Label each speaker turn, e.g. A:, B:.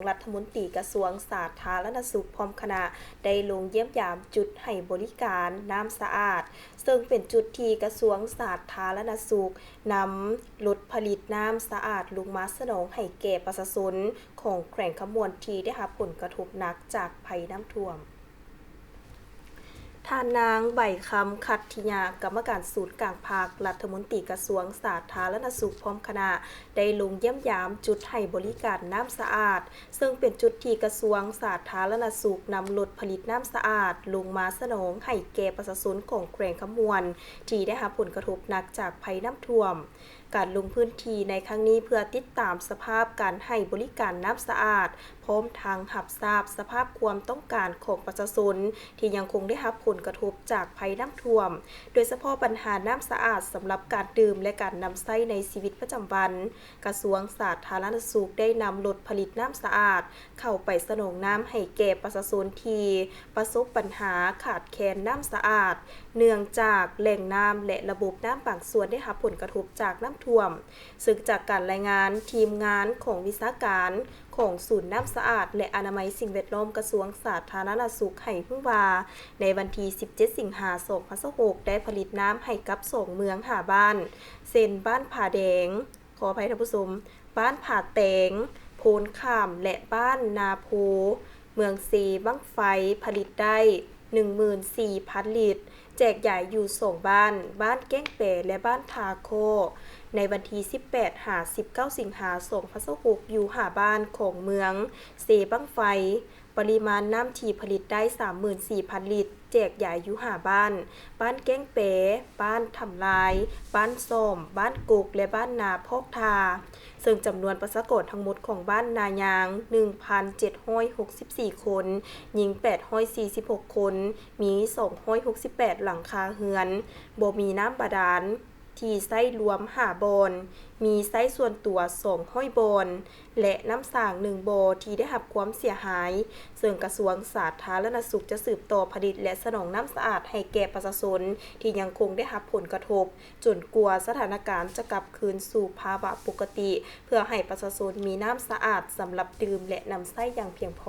A: รัฐมนตรีกระทรวงสาธารณสุขพร้อมคณะได้ลงเยี่ยมยามจุดให้บริการน้ำสะอาดซึ่งเป็นจุดที่กระทรวงสาธารณสุขนำรถผลิตน้ำสะอาดลงมาสนองให้แก่ประชาชนของแขวงขมวนที่ได้รับผลกระทบหนักจากภัยน้ำท่วมท่านนางใบคำคัตถิยากรรมการศูนย์กลางภาครัฐมนตรีกระทรวงสาธารณสุขพร้อมคณะได้ลงเยี่ยมยามจุดให้บริการน้ำสะอาดซึ่งเป็นจุดที่กระทรวงสาธารณสุขนำรถผลิตน้ำสะอาดลงมาสนองให้แก่ประชาชนของแขวงขมวนที่ได้รับผลกระทบหนักจากภัยน้ำท่วมการลงพื้นที่ในครั้งนี้เพื่อติดตามสภาพการให้บริการน้ำสะอาดพร้อมทางรับทราบสภาพความต้องการของประชาชนที่ยังคงได้รับผลกระทบจากภัยน้ำท่วมโดยเฉพาะปัญหาน้ำสะอาดสำหรับการดื่มและการนำใช้ในชีวิตประจำวันกระทรวงสาธารณสุขได้นำรถผลิตน้ำสะอาดเข้าไปสนองน้ำให้แก่ประชาชนที่ประสบปัญหาขาดแคลนน้ำสะอาดเนื่องจากแหล่งน้ำและระบบน้ำบางส่วนได้รับผลกระทบจากน้ำท่วมซึ่งจากการรายงานทีมงานของวิชาการของศูนย์น้ำสะอาดและอนามัยสิ่งแวดล้อมกระทรวงสาธารณสุขให้รู้ว่าในวันที่17 สิงหาคม 2026ได้ผลิตน้ำให้กับ2เมือง5บ้านเช่นบ้านผาแดงขออภัยท่านผู้ชมบ้านผาแตงโพนข้ามและบ้านนาโพเมืองซีบั้งไฟผลิตได้ 14,000 ลิตรแจกจ่ายอยู่2บ้านแก้งเป๋และบ้านทาโคในวันที่18-19 สิงหาคม 2026อยู่5บ้านของเมืองเซบั้งไฟปริมาณน้ำที่ผลิตได้ 34,000 ลิตรแจกจ่ายอยู่5บ้านแก้งเป๋บ้านทำลายบ้านส้มบ้านกุกและบ้านนาพอกทาซึ่งจำนวนประชากรทั้งหมดของบ้านนายาง 1,764 คนหญิง846คนมี268หลังคาเรือนบ่มีน้ำบาดาลที่ไส้รวม5บ่อนมีไส้ส่วนตัว200บ่อนและน้ำสร้าง1บ่อที่ได้รับความเสียหายซึ่งกระทรวงสาธารณสุขจะสืบต่อผลิตและสนองน้ำสะอาดให้แก่ประชาชนที่ยังคงได้รับผลกระทบจนกว่าสถานการณ์จะกลับคืนสู่ภาวะปกติเพื่อให้ประชาชนมีน้ำสะอาดสำหรับดื่มและนำใช้อย่างเพียงพอ